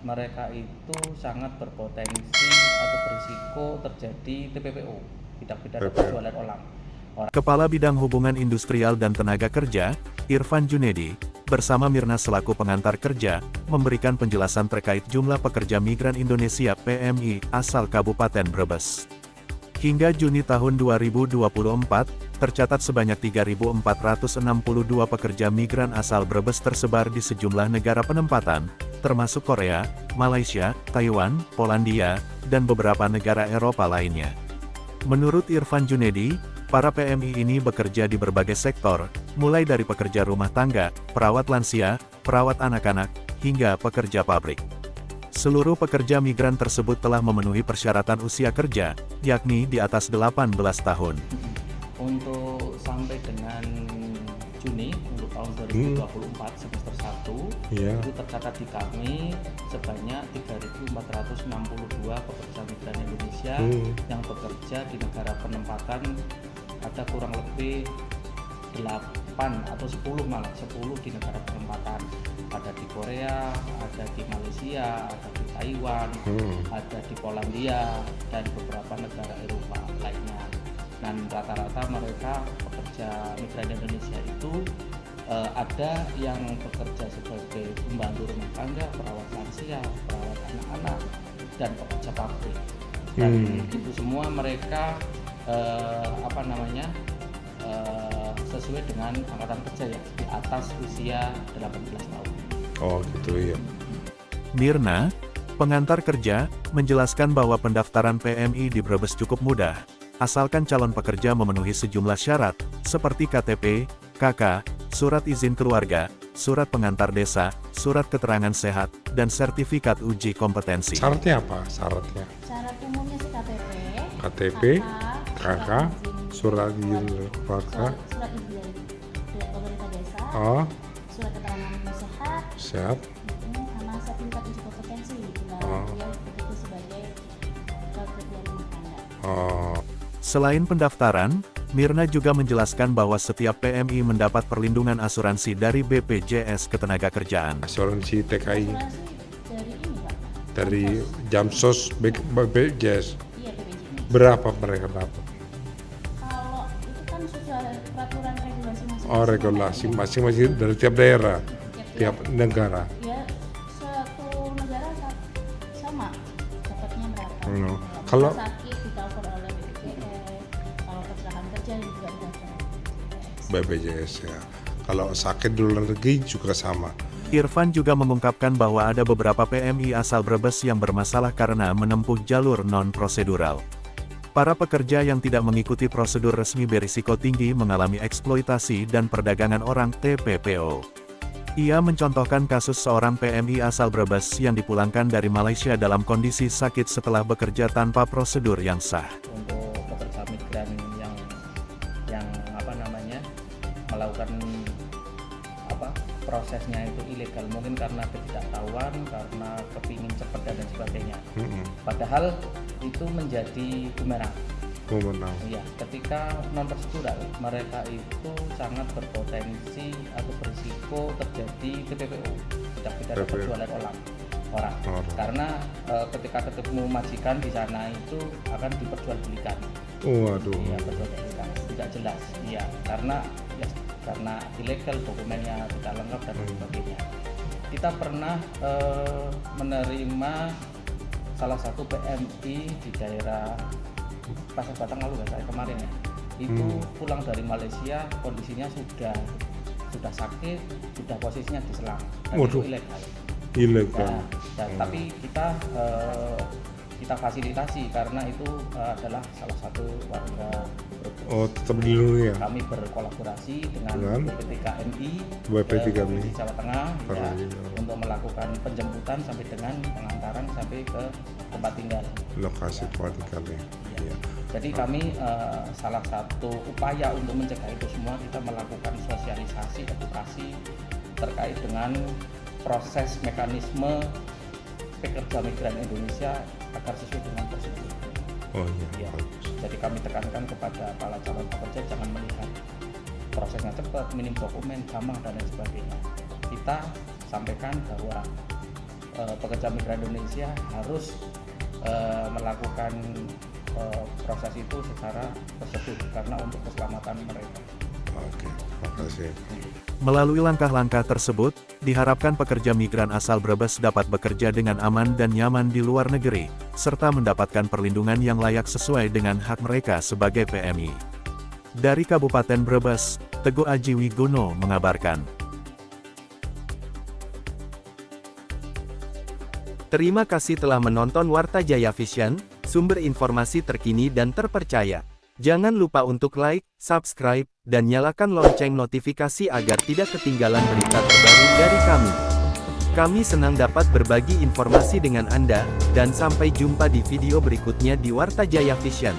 mereka itu sangat berpotensi atau berisiko terjadi TPPO, tindak pidana penjualan orang. Kepala Bidang Hubungan Industrial dan Tenaga Kerja, Irfan Junedi, bersama Mirna selaku pengantar kerja, memberikan penjelasan terkait jumlah pekerja migran Indonesia PMI asal Kabupaten Brebes. Hingga Juni tahun 2024, tercatat sebanyak 3.462 pekerja migran asal Brebes tersebar di sejumlah negara penempatan, termasuk Korea, Malaysia, Taiwan, Polandia, dan beberapa negara Eropa lainnya. Menurut Irfan Junedi, para PMI ini bekerja di berbagai sektor, mulai dari pekerja rumah tangga, perawat lansia, perawat anak-anak, hingga pekerja pabrik. Seluruh pekerja migran tersebut telah memenuhi persyaratan usia kerja, yakni di atas 18 tahun. Untuk sampai dengan Juni untuk tahun 2024 semester 1 itu tercatat di kami sebanyak 3.462 pekerja migran Indonesia yang bekerja di negara penempatan ada kurang lebih 8 atau 10 malah 10 di negara penempatan, ada di Korea, ada di Malaysia, ada di Taiwan, ada di Polandia dan beberapa negara Eropa lainnya. Dan rata-rata mereka pekerja migran Indonesia itu ada yang bekerja sebagai pembantu rumah tangga, perawat lansia, perawat anak-anak, dan pekerja pabrik. Dan itu semua mereka sesuai dengan angkatan kerja ya, di atas usia 18 tahun. Oh gitu ya. Mirna, pengantar kerja, menjelaskan bahwa pendaftaran PMI di Brebes cukup mudah, asalkan calon pekerja memenuhi sejumlah syarat, seperti KTP, KK, surat izin keluarga, surat pengantar desa, surat keterangan sehat, dan sertifikat uji kompetensi. Syaratnya apa? Syaratnya? Syarat umumnya sih KTP, KK, surat izin keluarga, surat izin dari pemerintah desa, surat keterangan sehat, sama sertifikat uji kompetensi bila dia bekerja sebagai pekerja rumah tangga. Selain pendaftaran, Mirna juga menjelaskan bahwa setiap PMI mendapat perlindungan asuransi dari BPJS Ketenagakerjaan. Asuransi TKI Asuransi dari ini Pak? dari Jamsos BPJS. Iya BPJS. Berapa mereka dapat? Kalau itu kan sudah peraturan regulasi masing-masing. Oh regulasi masing-masing dari tiap daerah, tiap negara. Ya satu negara sama dapatnya berapa. Kalau sakit di-cover oleh BPJS, kalau kecelakaan kerja juga di-cover BPJS ya. Kalau sakit di luar negeri juga sama. Irfan juga mengungkapkan bahwa ada beberapa PMI asal Brebes yang bermasalah karena menempuh jalur non-prosedural. Para pekerja yang tidak mengikuti prosedur resmi berisiko tinggi mengalami eksploitasi dan perdagangan orang (TPPO). Ia mencontohkan kasus seorang PMI asal Brebes yang dipulangkan dari Malaysia dalam kondisi sakit setelah bekerja tanpa prosedur yang sah. Untuk pekerja migran yang melakukan prosesnya itu ilegal, mungkin karena ketidaktahuan, karena kepingin cepat dan sebagainya. Padahal itu menjadi bumerang. Ya, ketika non prosedural mereka itu sangat berpotensi atau berisiko terjadi TPPO, tindak pidana penjualan orang. Karena ketika ketemu majikan di sana itu akan diperjualbelikan. Waduh. Ya, perjualbelikan tidak jelas. Iya, karena ilegal, dokumennya tidak lengkap dan sebagainya. Kita pernah menerima salah satu PMI di daerah Pasar Batang lalu saya kemarin ya. Itu pulang dari Malaysia, kondisinya sudah sakit, sudah posisinya diselam. Dan itu ilegal. Tapi kita fasilitasi karena itu adalah salah satu warga Brebes. Oh, tetap dilindungi ya. Kami berkolaborasi dengan BPTKMI di Jawa Tengah ya, untuk melakukan penjemputan sampai dengan pengantaran sampai ke tempat tinggal. Lokasi tempat tinggal ya. Ya. Jadi kami salah satu upaya untuk mencegah itu semua, kita melakukan sosialisasi, edukasi terkait dengan proses mekanisme pekerja migran Indonesia agar sesuai dengan prosedur. Oh iya. Ya. Jadi kami tekankan kepada para calon pekerja jangan melihat prosesnya cepat, minim dokumen, gampang dan lain sebagainya. Kita sampaikan bahwa pekerja migran Indonesia harus melakukan proses itu secara tersebut karena untuk keselamatan mereka. Oke, makasih. Melalui langkah-langkah tersebut, diharapkan pekerja migran asal Brebes dapat bekerja dengan aman dan nyaman di luar negeri, serta mendapatkan perlindungan yang layak sesuai dengan hak mereka sebagai PMI. Dari Kabupaten Brebes, Teguh Aji Wigono mengabarkan. Terima kasih telah menonton Warta Jaya Vision, sumber informasi terkini dan terpercaya. Jangan lupa untuk like, subscribe, dan nyalakan lonceng notifikasi agar tidak ketinggalan berita terbaru dari kami. Kami senang dapat berbagi informasi dengan Anda, dan sampai jumpa di video berikutnya di Warta Jaya Vision.